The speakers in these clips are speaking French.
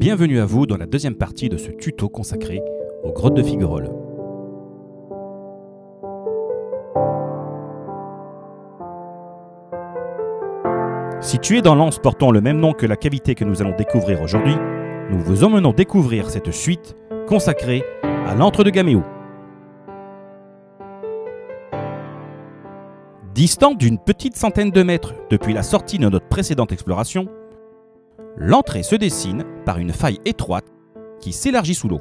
Bienvenue à vous dans la deuxième partie de ce tuto consacré aux grottes de Figueroles. Située dans l'anse portant le même nom que la cavité que nous allons découvrir aujourd'hui, nous vous emmenons découvrir cette suite consacrée à l'antre de Gaméo. Distant d'une petite centaine de mètres depuis la sortie de notre précédente exploration, l'entrée se dessine par une faille étroite qui s'élargit sous l'eau.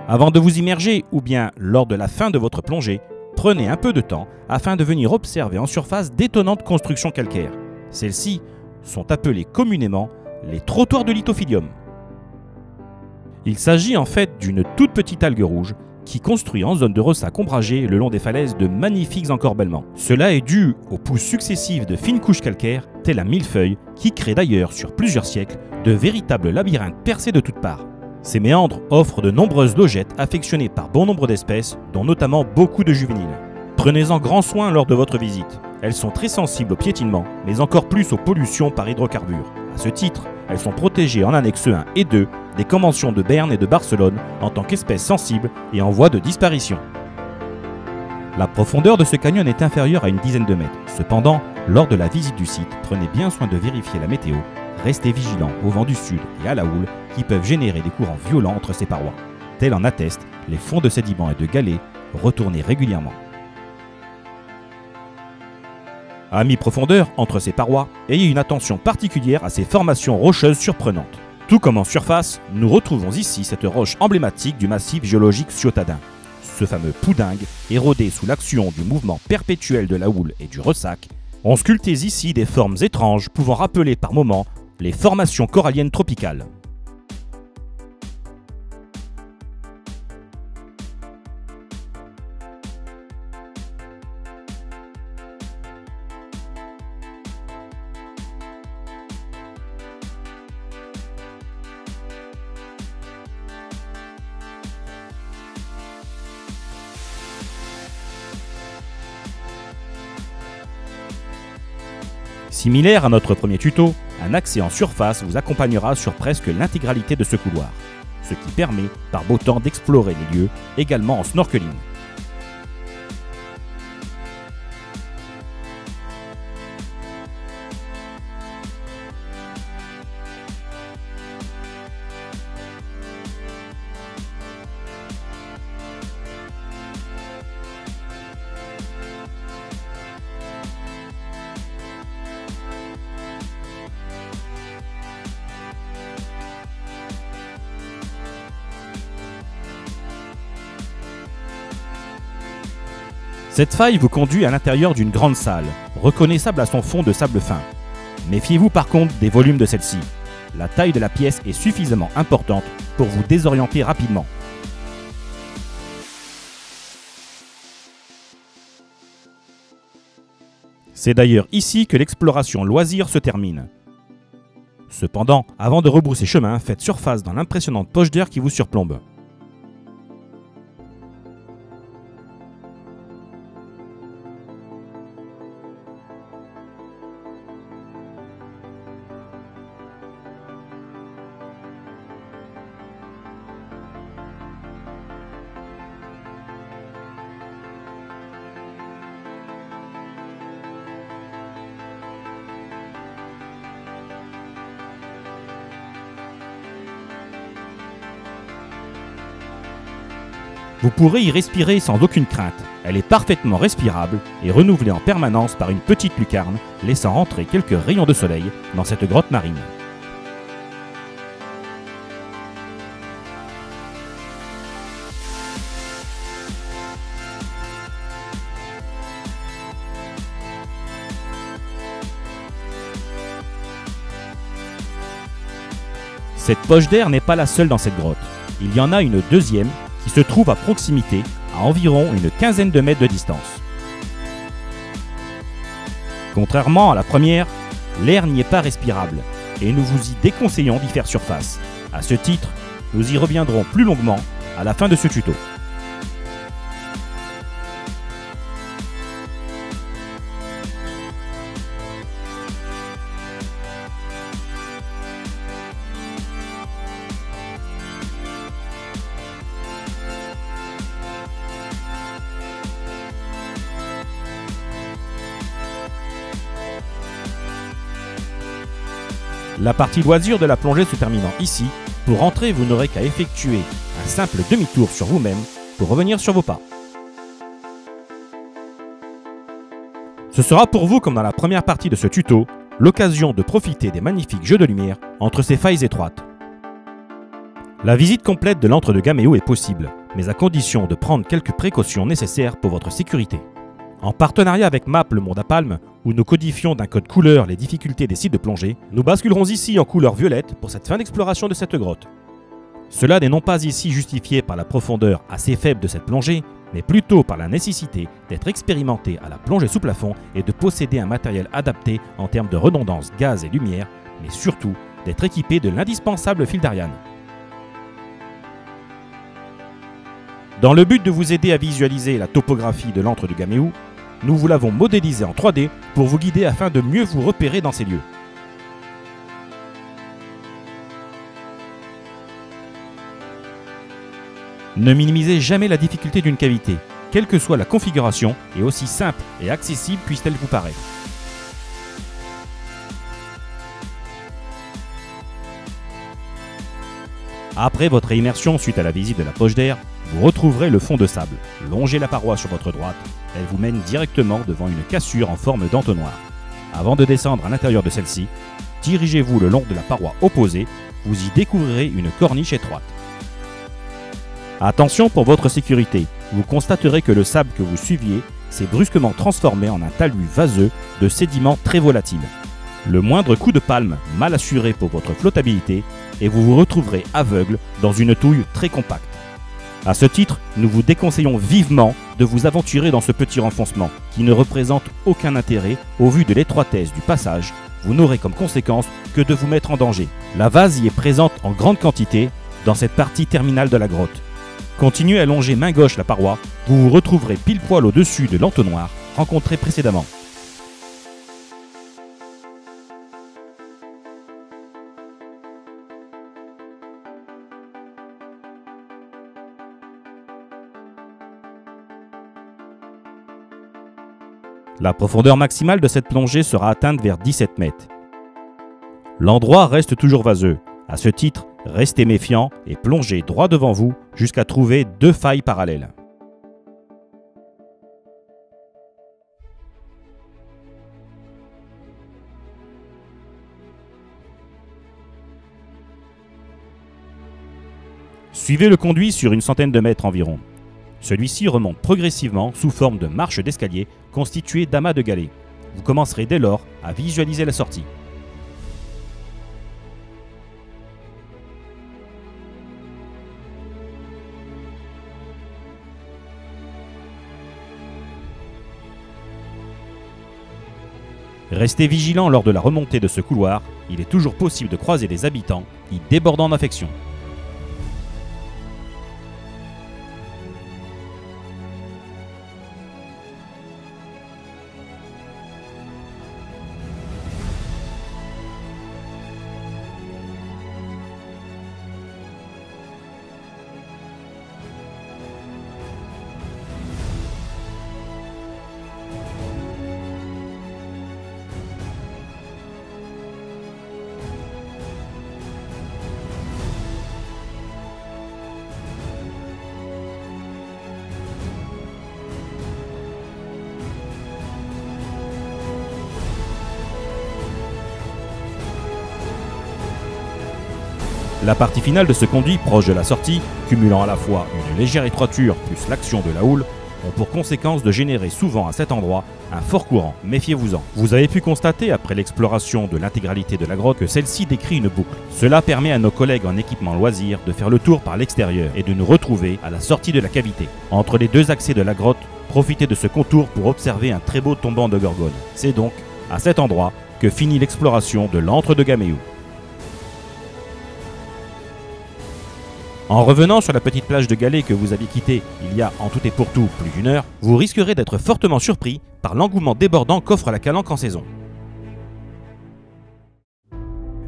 Avant de vous immerger ou bien lors de la fin de votre plongée, prenez un peu de temps afin de venir observer en surface d'étonnantes constructions calcaires. Celles-ci sont appelées communément les trottoirs de lithophydium. Il s'agit en fait d'une toute petite algue rouge qui construit en zone de ressac ombragé le long des falaises de magnifiques encorbellements. Cela est dû aux pousses successives de fines couches calcaires, telles un millefeuille, qui créent d'ailleurs sur plusieurs siècles de véritables labyrinthes percés de toutes parts. Ces méandres offrent de nombreuses logettes affectionnées par bon nombre d'espèces, dont notamment beaucoup de juvéniles. Prenez-en grand soin lors de votre visite. Elles sont très sensibles au piétinement, mais encore plus aux pollutions par hydrocarbures. À ce titre, elles sont protégées en annexe 1 et 2 des conventions de Berne et de Barcelone en tant qu'espèces sensibles et en voie de disparition. La profondeur de ce canyon est inférieure à une dizaine de mètres. Cependant, lors de la visite du site, prenez bien soin de vérifier la météo, restez vigilant au vent du sud et à la houle qui peuvent générer des courants violents entre ces parois. Tel en attestent les fonds de sédiments et de galets retournés régulièrement. À mi-profondeur, entre ces parois, ayez une attention particulière à ces formations rocheuses surprenantes. Tout comme en surface, nous retrouvons ici cette roche emblématique du massif géologique ciotadin. Ce fameux poudingue, érodé sous l'action du mouvement perpétuel de la houle et du ressac, ont sculpté ici des formes étranges pouvant rappeler par moments les formations coralliennes tropicales. Similaire à notre premier tuto, un accès en surface vous accompagnera sur presque l'intégralité de ce couloir, ce qui permet par beau temps d'explorer les lieux, également en snorkeling. Cette faille vous conduit à l'intérieur d'une grande salle, reconnaissable à son fond de sable fin. Méfiez-vous par contre des volumes de celle-ci. La taille de la pièce est suffisamment importante pour vous désorienter rapidement. C'est d'ailleurs ici que l'exploration loisir se termine. Cependant, avant de rebrousser chemin, faites surface dans l'impressionnante poche d'air qui vous surplombe. Vous pourrez y respirer sans aucune crainte. Elle est parfaitement respirable et renouvelée en permanence par une petite lucarne, laissant entrer quelques rayons de soleil dans cette grotte marine. Cette poche d'air n'est pas la seule dans cette grotte. Il y en a une deuxième qui se trouve à proximité, à environ une quinzaine de mètres de distance. Contrairement à la première, l'air n'y est pas respirable et nous vous y déconseillons d'y faire surface. À ce titre, nous y reviendrons plus longuement à la fin de ce tuto. La partie loisir de la plongée se terminant ici, pour rentrer, vous n'aurez qu'à effectuer un simple demi-tour sur vous-même pour revenir sur vos pas. Ce sera pour vous, comme dans la première partie de ce tuto, l'occasion de profiter des magnifiques jeux de lumière entre ces failles étroites. La visite complète de l'antre de Gaméo est possible, mais à condition de prendre quelques précautions nécessaires pour votre sécurité. En partenariat avec Map le Monde à Palme, où nous codifions d'un code couleur les difficultés des sites de plongée, nous basculerons ici en couleur violette pour cette fin d'exploration de cette grotte. Cela n'est non pas ici justifié par la profondeur assez faible de cette plongée, mais plutôt par la nécessité d'être expérimenté à la plongée sous plafond et de posséder un matériel adapté en termes de redondance gaz et lumière, mais surtout d'être équipé de l'indispensable fil d'Ariane. Dans le but de vous aider à visualiser la topographie de l'antre de Gaméo, nous vous l'avons modélisé en 3D pour vous guider afin de mieux vous repérer dans ces lieux. Ne minimisez jamais la difficulté d'une cavité, quelle que soit la configuration et aussi simple et accessible puisse-t-elle vous paraître. Après votre immersion suite à la visite de la poche d'air, vous retrouverez le fond de sable. Longez la paroi sur votre droite, elle vous mène directement devant une cassure en forme d'entonnoir. Avant de descendre à l'intérieur de celle-ci, dirigez-vous le long de la paroi opposée, vous y découvrirez une corniche étroite. Attention pour votre sécurité, vous constaterez que le sable que vous suiviez s'est brusquement transformé en un talus vaseux de sédiments très volatiles. Le moindre coup de palme mal assuré pour votre flottabilité et vous vous retrouverez aveugle dans une touille très compacte. A ce titre, nous vous déconseillons vivement de vous aventurer dans ce petit renfoncement qui ne représente aucun intérêt au vu de l'étroitesse du passage. Vous n'aurez comme conséquence que de vous mettre en danger. La vase y est présente en grande quantité dans cette partie terminale de la grotte. Continuez à longer main gauche la paroi, vous vous retrouverez pile poil au-dessus de l'entonnoir rencontré précédemment. La profondeur maximale de cette plongée sera atteinte vers 17 mètres. L'endroit reste toujours vaseux. À ce titre, restez méfiant et plongez droit devant vous jusqu'à trouver 2 failles parallèles. Suivez le conduit sur une centaine de mètres environ. Celui-ci remonte progressivement sous forme de marche d'escalier constituée d'amas de galets. Vous commencerez dès lors à visualiser la sortie. Restez vigilant lors de la remontée de ce couloir, il est toujours possible de croiser des habitants y débordant d'affection. La partie finale de ce conduit proche de la sortie, cumulant à la fois une légère étroiture plus l'action de la houle, ont pour conséquence de générer souvent à cet endroit un fort courant, méfiez-vous-en. Vous avez pu constater après l'exploration de l'intégralité de la grotte que celle-ci décrit une boucle. Cela permet à nos collègues en équipement loisir de faire le tour par l'extérieur et de nous retrouver à la sortie de la cavité. Entre les deux accès de la grotte, profitez de ce contour pour observer un très beau tombant de Gorgone. C'est donc à cet endroit que finit l'exploration de l'antre de Gaméo. En revenant sur la petite plage de galets que vous aviez quittée il y a en tout et pour tout plus d'1 heure, vous risquerez d'être fortement surpris par l'engouement débordant qu'offre la calanque en saison.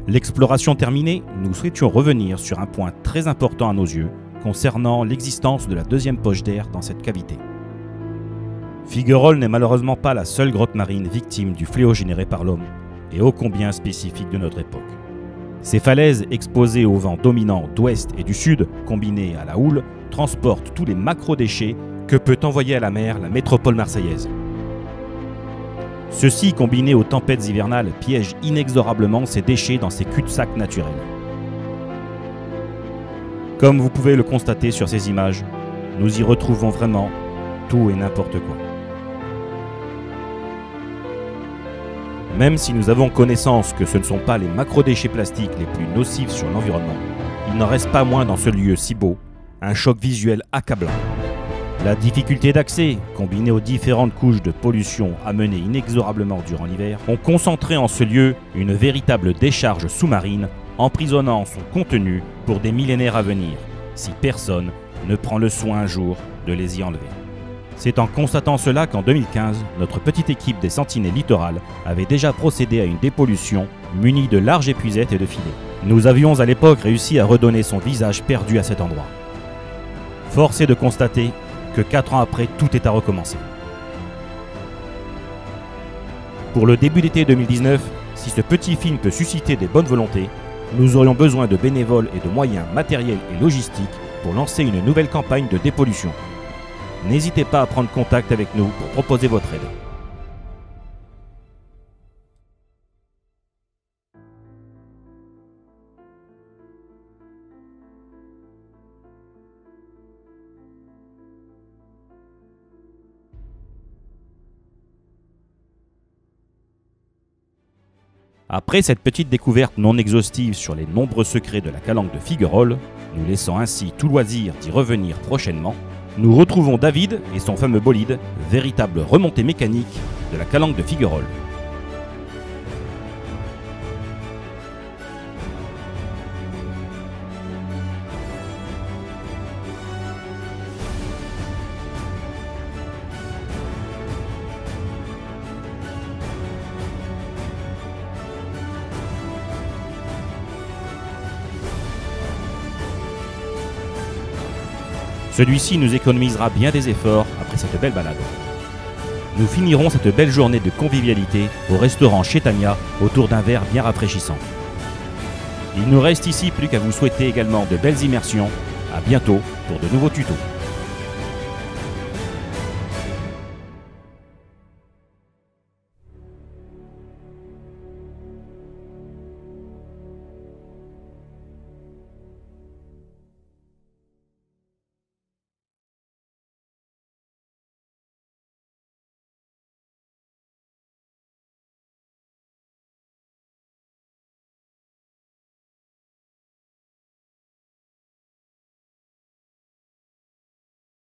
L'exploration terminée, nous souhaitions revenir sur un point très important à nos yeux concernant l'existence de la deuxième poche d'air dans cette cavité. Figuerolles n'est malheureusement pas la seule grotte marine victime du fléau généré par l'homme et ô combien spécifique de notre époque. Ces falaises exposées au vent dominant d'ouest et du sud, combinées à la houle, transportent tous les macro-déchets que peut envoyer à la mer la métropole marseillaise. Ceux-ci, combinés aux tempêtes hivernales, piègent inexorablement ces déchets dans ces cul-de-sac naturels. Comme vous pouvez le constater sur ces images, nous y retrouvons vraiment tout et n'importe quoi. Même si nous avons connaissance que ce ne sont pas les macrodéchets plastiques les plus nocifs sur l'environnement, il n'en reste pas moins dans ce lieu si beau, un choc visuel accablant. La difficulté d'accès, combinée aux différentes couches de pollution amenées inexorablement durant l'hiver, ont concentré en ce lieu une véritable décharge sous-marine, emprisonnant son contenu pour des millénaires à venir, si personne ne prend le soin un jour de les y enlever. C'est en constatant cela qu'en 2015, notre petite équipe des Sentinelles littorales avait déjà procédé à une dépollution munie de larges épuisettes et de filets. Nous avions à l'époque réussi à redonner son visage perdu à cet endroit. Force est de constater que 4 ans après, tout est à recommencer. Pour le début d'été 2019, si ce petit film peut susciter des bonnes volontés, nous aurions besoin de bénévoles et de moyens matériels et logistiques pour lancer une nouvelle campagne de dépollution. N'hésitez pas à prendre contact avec nous pour proposer votre aide. Après cette petite découverte non exhaustive sur les nombreux secrets de la calanque de Figuerolles, nous laissant ainsi tout loisir d'y revenir prochainement, nous retrouvons David et son fameux bolide, véritable remontée mécanique de la calanque de Figuerolles. Celui-ci nous économisera bien des efforts après cette belle balade. Nous finirons cette belle journée de convivialité au restaurant chez Tania autour d'un verre bien rafraîchissant. Il nous reste ici plus qu'à vous souhaiter également de belles immersions. À bientôt pour de nouveaux tutos.